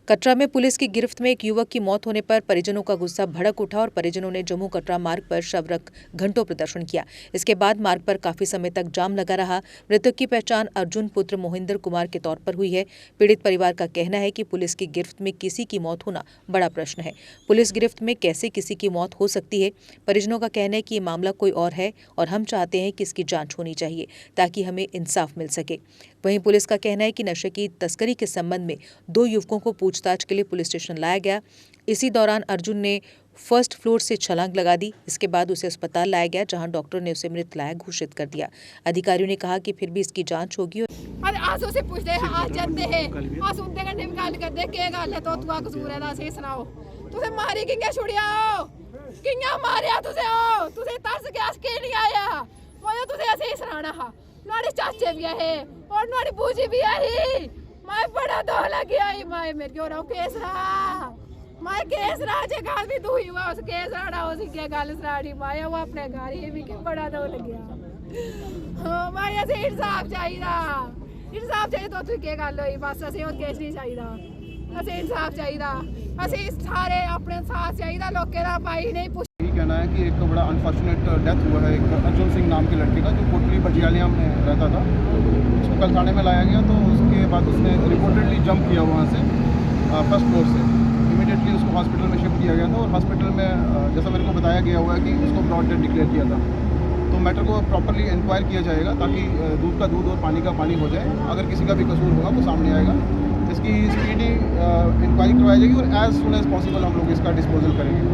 कटरा में पुलिस की गिरफ्त में एक युवक की मौत होने पर परिजनों का गुस्सा भड़क उठा और परिजनों ने जम्मू कटरा मार्ग पर शव रख घंटों प्रदर्शन किया। इसके बाद मार्ग पर काफी समय तक जाम लगा रहा। मृतक की पहचान अर्जुन पुत्र मोहिंदर कुमार के तौर पर हुई है। पीड़ित परिवार का कहना है कि पुलिस की गिरफ्त में किसी की मौत होना बड़ा प्रश्न है। पुलिस गिरफ्त में कैसे किसी की मौत हो सकती है? परिजनों का कहना है कि ये मामला कोई और है और हम चाहते हैं कि इसकी जांच होनी चाहिए ताकि हमें इंसाफ मिल सके। वहीं पुलिस का कहना है कि नशे की तस्करी के संबंध में 2 युवकों को पूछताछ के लिए पुलिस स्टेशन लाया गया। इसी दौरान अर्जुन ने फर्स्ट फ्लोर से छलांग लगा दी। इसके बाद उसे अस्पताल लाया गया, जहां डॉक्टर ने उसे मृत लायक घोषित कर दिया। अधिकारियों ने कहा कि फिर भी इसकी जांच होगी। और आंसू से पूछते हैं, आज जाते हैं आंसू उनके घंटे में गाल करते के गाल है तो तू कसूर है ना, सही सुनाओ। तुझे मारी किंगे छुड़ियाओ, किंगे मारिया तुझे तरस गैस के नहीं आया। वो तुझे ऐसे ही सुनाना हा। नोड़ी चाचे भी है और नोड़ी बूजी भी आई। मैं बड़ा दो लगी आई मैं मेरे को केस रहा। मैं केस रहा जे गाल भी दुई हुआ उस केस रहा उसी के गाल सराड़ी माया वो अपने घर ही भी के बड़ा दो लग गया। हां मैं ऐसे इंसाफ चाहिए तो तू के गाल होई बस ऐसे और केस नहीं चाहिए। ऐसे इंसाफ चाहिए। ऐसे सारे अपने साथ चाहिए लोके दा भाई नहीं पूछ। कहना है कि एक बड़ा अनफॉर्चुनेट डेथ हुआ है एक अर्जुन सिंह नाम के लड़के का, जो कोटली बजियालिया में रहता था। उसको कल थाने में लाया गया तो उसके बाद उसने रिपोर्टेडली जंप किया वहाँ से फर्स्ट फ्लोर से। इमीडिएटली उसको हॉस्पिटल में शिफ्ट किया गया था और हॉस्पिटल में जैसा मेरे को बताया गया हुआ है कि उसको ब्रॉड डेथ डिक्लेयर किया था। तो मैटर को प्रॉपरली इंक्वायर किया जाएगा ताकि दूध का दूध और पानी का पानी हो जाए। अगर किसी का भी कसूर होगा वो सामने आएगा। इसकी स्पीडी इंक्वायरी करवाई जाएगी और एज सुन एज पॉसिबल हम लोग इसका डिस्पोजल करेंगे।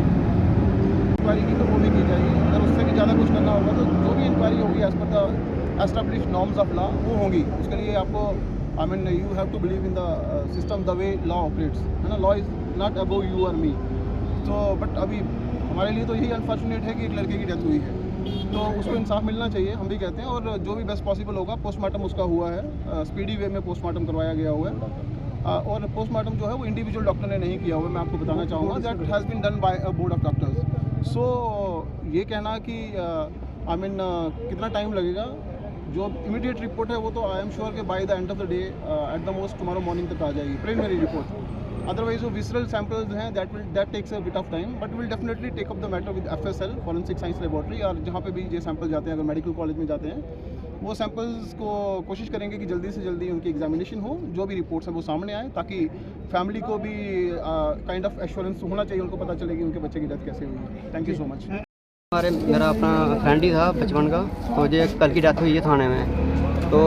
इंक्वायरी की तो वो भी की जाएगी। अगर उससे भी ज़्यादा कुछ करना होगा तो जो भी इंक्वायरी होगी as per the established norms of law वो होगी। उसके लिए आपको you have to believe in the system the way law operates, है ना। Law is not above you और मी। तो बट अभी हमारे लिए तो यही अनफॉर्चुनेट है कि एक लड़के की डेथ हुई है, तो उसको इंसाफ मिलना चाहिए हम भी कहते हैं। और जो भी बेस्ट पॉसिबल होगा, पोस्टमार्टम उसका हुआ है, स्पीडी वे में पोस्टमार्टम करवाया गया हुआ है। और पोस्टमार्टम जो है वो इंडिविजुअल डॉक्टर ने नहीं किया हुआ है। मैं आपको बताना चाहूँगा that has been done by a board of doctors. So ये कहना कि कितना टाइम लगेगा, जो इमीडिएट रिपोर्ट है वो तो आई एम श्योर कि by the end of the day at the most tomorrow morning तक आ जाएगी प्रिलिमिनरी रिपोर्ट। अदरवाइज जो विसरल सैंपल्स हैं that takes a bit of time, but will definitely take up the matter with FSL forensic science laboratory. और जहाँ पे भी ये सैंपल जाते हैं, अगर मेडिकल कॉलेज में जाते हैं, वो सैंपल्स को कोशिश करेंगे कि जल्दी से जल्दी उनकी एग्जामिनेशन हो, जो भी रिपोर्ट्स हैं वो सामने आए, ताकि फैमिली को भी काइंड ऑफ एश्योरेंस होना चाहिए, उनको पता चले कि उनके बच्चे की डेथ कैसे हुई। Thank you so much. मेरा अपना फ्रेंड ही था बचपन का, तो ये कल की डेथ हुई है थाने में। तो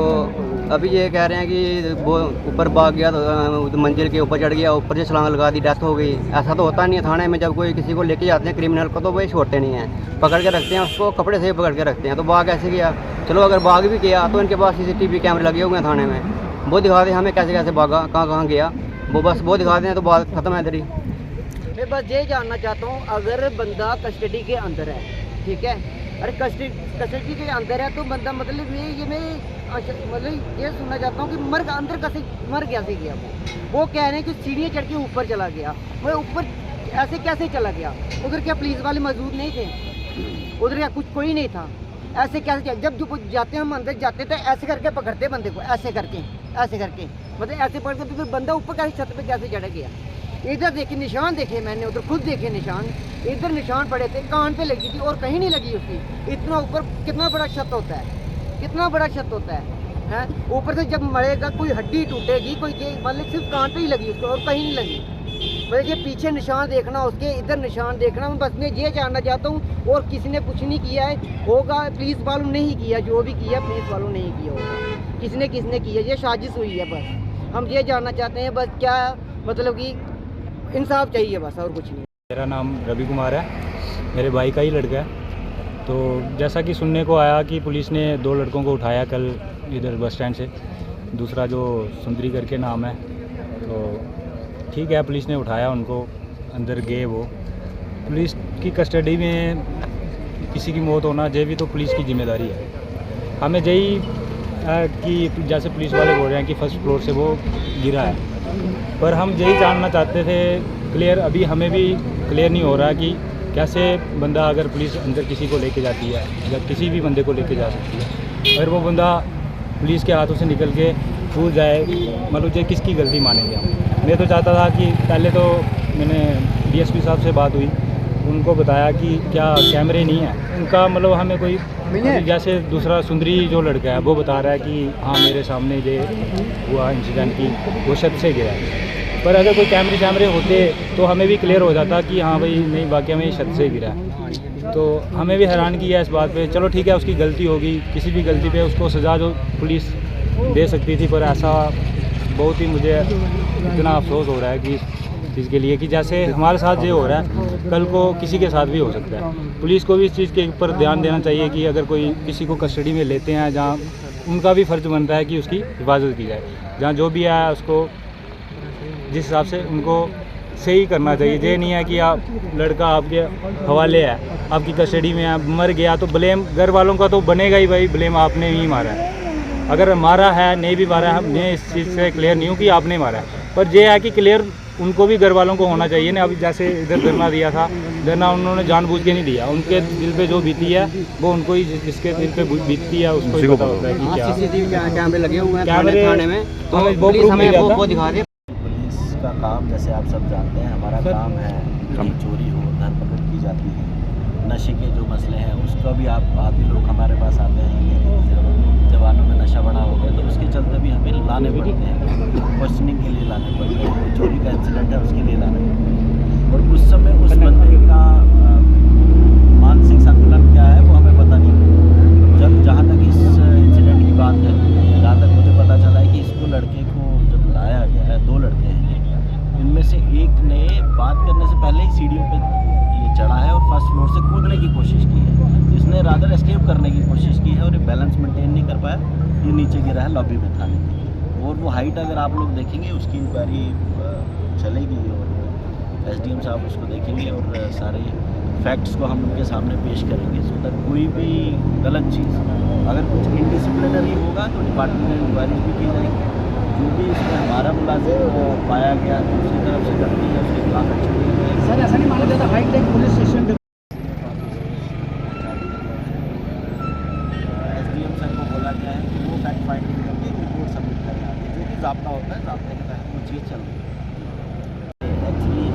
अभी ये कह रहे हैं कि वो ऊपर भाग गया, तो मंजिल के ऊपर चढ़ गया, ऊपर से छलांग लगा दी, डेथ हो गई। ऐसा तो होता नहीं है थाने में। जब कोई किसी को लेके जाते हैं क्रिमिनल को, तो वो छोड़ते नहीं हैं, पकड़ के रखते हैं उसको, कपड़े से पकड़ के रखते हैं। तो भाग कैसे गया? चलो अगर भाग भी गया तो इनके पास CCTV कैमरे लगे हुए हैं थाने में, वो दिखा दें हमें कैसे कैसे भागा, कहाँ गया, वो बस वो दिखा दें तो बात खत्म है इधर ही। मैं बस ये जानना चाहता हूँ, अगर बंदा कस्टडी के अंदर है, ठीक है, अरे कस्टडी के अंदर है तो बंदा मतलब ये मैं मतलब ये सुनना चाहता हूँ कि मर कैसे गया वो कह रहे हैं कि सीढ़ियाँ चढ़ के ऊपर चला गया। वो ऊपर ऐसे कैसे चला गया? उधर क्या पुलिस वाले मौजूद नहीं थे? उधर क्या कोई नहीं था? ऐसे कैसे? जब जो जाते हैं हम अंदर जाते तो ऐसे करके पकड़ते बंदे को, ऐसे करके मतलब ऐसे पकड़ के, तो फिर बंदा ऊपर कैसे छत पे कैसे चढ़ गया? इधर देखे निशान देखे मैंने, उधर खुद देखे निशान, इधर निशान पड़े थे, कान पे लगी थी और कहीं नहीं लगी उसकी। इतना ऊपर कितना बड़ा छत होता है, कितना बड़ा छत होता है? ऊपर से जब मरेगा कोई हड्डी टूटेगी, कोई मतलब सिर्फ कान पे ही लगी उसको और कहीं नहीं लगी। मतलब ये पीछे निशान देखना उसके, इधर निशान देखना, मैं बस मैं ये जानना चाहता हूँ। और किसी ने कुछ नहीं किया है, होगा पुलिस वालों ने ही किया, जो भी किया पुलिस वालों ने ही किया होगा, किसने किया, ये साजिश हुई है। बस हम ये जानना चाहते हैं, बस क्या मतलब कि इंसाफ चाहिए, बस और कुछ नहीं। मेरा नाम रवि कुमार है, मेरे भाई का ही लड़का है। तो जैसा कि सुनने को आया कि पुलिस ने 2 लड़कों को उठाया कल इधर बस स्टैंड से, दूसरा जो सुंदरी करके नाम है, तो ठीक है पुलिस ने उठाया उनको, अंदर गए। वो पुलिस की कस्टडी में किसी की मौत होना ये भी तो पुलिस की जिम्मेदारी है। हमें यही कि जैसे पुलिस वाले बोल रहे हैं कि फर्स्ट फ्लोर से वो गिरा है, पर हम यही जानना चाहते थे क्लियर, अभी हमें भी क्लियर नहीं हो रहा कि कैसे बंदा, अगर पुलिस अंदर किसी को लेके जाती है या किसी भी बंदे को लेके जा सकती है, अगर वो बंदा पुलिस के हाथों से निकल के छूट जाए, मतलब ये किसकी गलती मानेंगे हम। मैं तो चाहता था कि पहले तो मैंने डीएसपी साहब से बात हुई, उनको बताया कि क्या कैमरे नहीं है उनका, मतलब हमें कोई जैसे दूसरा सुंदरी जो लड़का है वो बता रहा है कि हाँ मेरे सामने ये हुआ इंसिडेंट की वो छत से गिरा है, पर अगर कोई कैमरे होते तो हमें भी क्लियर हो जाता कि हाँ भाई नहीं वाकई में छत से गिरा है। तो हमें भी हैरान किया इस बात पे। चलो ठीक है, उसकी गलती होगी, किसी भी गलती पे उसको सज़ा जो पुलिस दे सकती थी, पर ऐसा बहुत ही मुझे इतना अफसोस हो रहा है कि इस चीज़ के लिए कि जैसे हमारे साथ ये हो रहा है कल को किसी के साथ भी हो सकता है। पुलिस को भी इस चीज़ के ऊपर ध्यान देना चाहिए कि अगर कोई किसी को कस्टडी में लेते हैं, जहाँ उनका भी फ़र्ज़ बनता है कि उसकी हिफाजत की जाए, जहाँ जो भी आया उसको जिस हिसाब से उनको सही करना चाहिए। ये नहीं है कि आप लड़का आपके हवाले है, आपकी कस्टडी में है, मर गया तो ब्लेम घर वालों का तो बनेगा ही भाई, ब्लेम आपने ही मारा है। अगर मारा है नहीं भी मारा है, मैं इस चीज़ से क्लियर नहीं हूँ कि आपने मारा है, पर यह है कि क्लियर उनको भी घर वालों को होना चाहिए ना। अभी जैसे इधर धरना दिया था, धरना उन्होंने जानबूझ के नहीं दिया, उनके दिल पे जो बीती है वो उनको ही, जिसके दिल पे बीतती है उसको ही पता होता है कि क्या। सीसीटीवी कैमरे लगे हुए हैं कैमरे थाने में, तो हमें पुलिस हमें वो दिखा रही है। पुलिस का काम जैसे आप सब जानते हैं, हमारा काम है कहीं चोरी हो धरपकड़ की जाती है, नशे के जो मसले हैं उसका भी आप भी लोग हमारे पास आते हैं कि जवानों में नशा बढ़ा हो गया, तो उसके चलते भी हमें लाने पड़ते हैं, क्वेश्चनिंग के लिए लाने पड़ते हैं। कोई चोरी का इंसिडेंट है उसके लिए लाने पड़ते हैं, और उस समय उस बंदे का मानसिक संतुलन क्या है वो हमें पता नहीं। जब जहाँ तक इस इंसिडेंट की बात है, जहाँ तक मुझे पता चला है कि इसको लड़के को जब लाया गया है, 2 लड़के हैं, इनमें से एक ने बात करने से पहले ही सीढ़ियों पे ये चढ़ा है और फर्स्ट फ्लोर से कूदने की कोशिश की है। इसने रादर एस्केप करने की कोशिश की है और ये बैलेंस मेंटेन नहीं कर पाया, ये नीचे गिरा है लॉबी में थाने की। और वो हाइट अगर आप लोग देखेंगे उसकी इंक्वायरी चलेगी और एसडीएम साहब उसको देखेंगे और सारे फैक्ट्स को हम उनके सामने पेश करेंगे, सो तक कोई भी गलत चीज़ अगर कुछ इनडिसिप्लिनरी होगा तो डिपार्टमेंट इंक्वायरी भी की जाएगी। जो भी इसमें हमारा मुलाजिम पाया गया तो उसकी तरफ से गलती है उसके खिलाफ एक्शन लिया जाएगा। सर ऐसा नहीं माना जाता high tech police station SDM sir को बोला गया है कि वो फैक्ट फाइंडिंग करके रिपोर्ट सबमिट करें आगे, जो भी ज़ाब्ता होता है ज़ाब्ते के तहत वो चीज़ चल रही है। एक्चुअली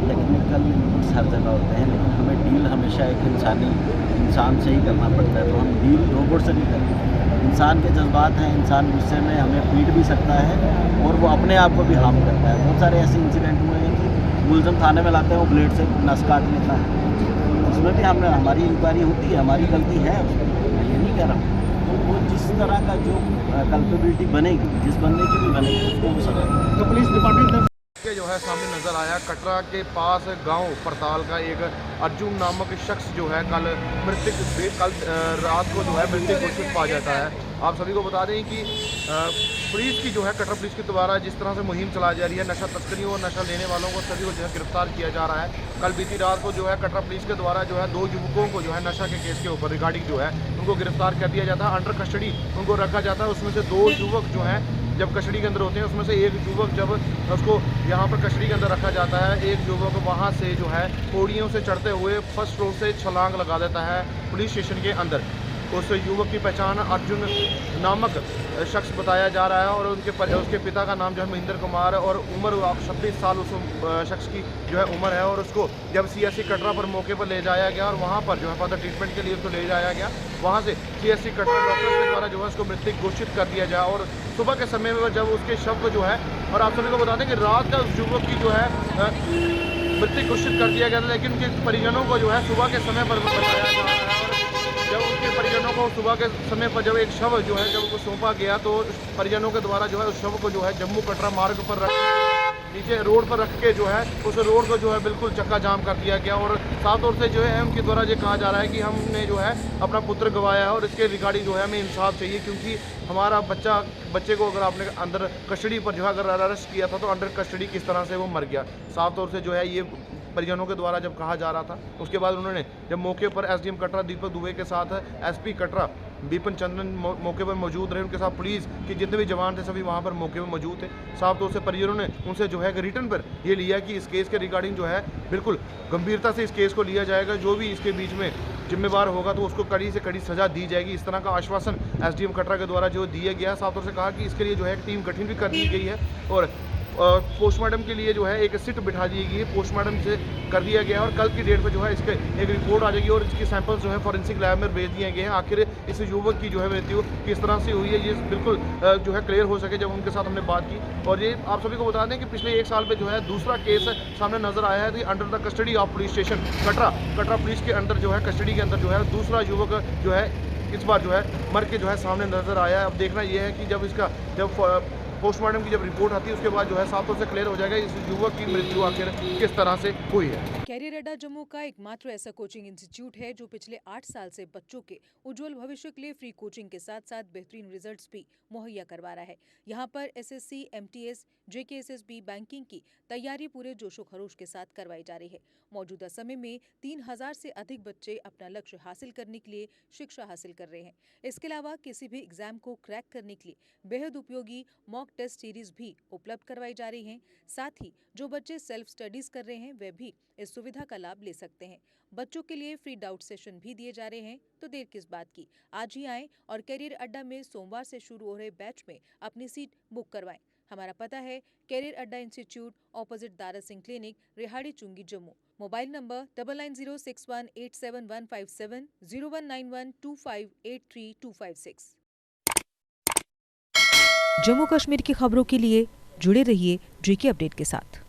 टेक्निकल इनपुट्स हर जगह होते हैं, लेकिन हमें डील हमेशा एक इंसान से ही करना पड़ता है, तो हम डील रोबोट से नहीं करते। इंसान के जज्बात हैं, इंसान गुस्से में हमें पीट भी सकता है और वो अपने आप को भी हार्म करता है। बहुत सारे ऐसे इंसिडेंट हुए हैं कि मुलजम थाने में लाते हैं, वो ब्लेड से नस काट लेता है, उसमें भी हमारी इंक्वायरी होती है, हमारी गलती है उसमें, मैं ये नहीं कह रहा हूँ। तो वो जिस तरह का जो कल्पेबिलिटी बनेगी, जिस बंदे की भी बनेगी, उसको वो सजा देगी। तो पुलिस डिपार्टमेंट के जो है सामने नज़र आया कटरा के पास गांव पड़ताल का एक अर्जुन नामक शख्स जो है कल रात को जो है मृतक घोषित पा जाता है। आप सभी को बता दें कि पुलिस की जो है कटरा पुलिस के द्वारा जिस तरह से मुहिम चलाई जा रही है, नशा तस्करियों और नशा लेने वालों को सभी को जो है गिरफ्तार किया जा रहा है। कल बीती रात को जो है कटरा पुलिस के द्वारा जो है 2 युवकों को जो है नशा के केस के ऊपर रिगार्डिंग जो है उनको गिरफ्तार कर दिया जाता है, अंडर कस्टडी उनको रखा जाता है। उसमें से 2 युवक जो हैं जब कस्टडी के अंदर होते हैं, उसमें से एक युवक जब उसको यहाँ पर कस्टडी के अंदर रखा जाता है, एक युवक वहाँ से जो है पौड़ियों से चढ़ते हुए फर्स्ट फ्लोर से छलांग लगा देता है पुलिस स्टेशन के अंदर। उस युवक की पहचान अर्जुन नामक शख्स बताया जा रहा है और उसके पिता का नाम जो है महेंद्र कुमार और उम्र 26 साल उस शख्स की जो है उम्र है। और उसको जब सीएससी कटरा पर मौके पर ले जाया गया और वहाँ पर जो है फर्दर ट्रीटमेंट के लिए उसको ले जाया गया, वहाँ से सीएससी कटरा डॉक्टर्स के द्वारा जो है उसको मृतक घोषित कर दिया जाए। और सुबह के समय में जब उसके शव को जो है, और आप सभी को बता दें कि रात का उस युवक की जो है मृतक घोषित कर दिया गया, लेकिन उनके परिजनों को जो है सुबह के समय पर बताया जा रहा है। जब उनके परिजनों को सुबह के समय पर जब एक शव जो है जब उसको सौंपा गया, तो परिजनों के द्वारा जो है उस शव को जो है जम्मू कटरा मार्ग पर नीचे रोड पर रख के जो है उस रोड को जो है बिल्कुल चक्का जाम कर दिया गया। और साफ तौर से जो है उनके द्वारा ये कहा जा रहा है कि हमने जो है अपना पुत्र गंवाया है और इसके रिगार्डिंग जो है हमें इंसाफ चाहिए, क्योंकि हमारा बच्चे को अगर आपने अंदर कस्टडी पर जो है अगर अरेस्ट किया था तो अंडर कस्टडी किस तरह से वो मर गया। साफ तौर से जो है ये परिजनों के द्वारा जब कहा जा रहा था, उसके बाद उन्होंने जब मौके पर एसडीएम कटरा दीपक दुबे के साथ एसपी कटरा बिपिन चंद्रन मौके पर मौजूद रहे, उनके साथ पुलिस के जितने भी जवान थे सभी वहाँ पर मौके पर मौजूद थे। साफ तौर से परिजनों ने उनसे जो है रिटर्न पर ये लिया कि इस केस के रिगार्डिंग जो है बिल्कुल गंभीरता से इस केस को लिया जाएगा, जो भी इसके बीच में जिम्मेवार होगा तो उसको कड़ी से कड़ी सजा दी जाएगी। इस तरह का आश्वासन एसडीएम कटरा के द्वारा जो दिया गया, साफ तौर से कहा कि इसके लिए जो है एक टीम गठन भी कर दी गई है और पोस्टमार्टम के लिए जो है एक सिट बिठा दी गई है, पोस्टमार्टम से कर दिया गया है और कल की डेट पे जो है इसके एक रिपोर्ट आ जाएगी और इसके सैंपल्स जो है फॉरेंसिक लैब में भेज दिए गए हैं। आखिर इस युवक की जो है मृत्यु किस तरह से हुई है ये बिल्कुल जो है क्लियर हो सके जब उनके साथ हमने बात की। और ये आप सभी को बता दें कि पिछले 1 साल में जो है दूसरा केस सामने नजर आया है, under the custody of police station Katra police के अंदर जो है कस्टडी के अंदर जो है दूसरा युवक जो है इस बार जो है मर के जो है सामने नजर आया है। अब देखना यह है कि जब पोस्टमार्टम की जब रिपोर्ट आती है उसके बाद जो है साफ तौर से क्लियर हो जाएगा इस युवक की मृत्यु आखिर किस तरह से हुई है। कैरियर अड्डा जम्मू का एकमात्र ऐसा कोचिंग इंस्टीट्यूट है जो पिछले 8 साल से बच्चों के उज्जवल भविष्य के लिए फ्री कोचिंग के साथ साथ बेहतरीन रिजल्ट्स भी मुहैया करवा रहा है। यहाँ पर एसएससी, एमटीएस, जेकेएसएसबी, बैंकिंग की तैयारी पूरे जोशो खरोश के साथ करवाई जा रही है। मौजूदा समय में 3000 से अधिक बच्चे अपना लक्ष्य हासिल करने के लिए शिक्षा हासिल कर रहे हैं। इसके अलावा किसी भी एग्जाम को क्रैक करने के लिए बेहद उपयोगी मॉक टेस्ट सीरीज भी उपलब्ध करवाई जा रही हैं। साथ ही जो बच्चे सेल्फ स्टडीज कर रहे हैं वे भी इस सुविधा का लाभ ले सकते हैं। बच्चों के लिए फ्री डाउट सेशन भी दिए जा रहे हैं, तो देर किस बात की, आज ही आएं और कैरियर अड्डा में सोमवार से शुरू हो रहे बैच में अपनी सीट बुक करवाएं। हमारा पता है career Adda institute, opposite Dara Singh clinic, Rehari Chungi, Jammu. Mobile number 9906187157, 01912583 Jammu Kashmir की खबरों के लिए जुड़े रहिए जीके अपडेट के साथ।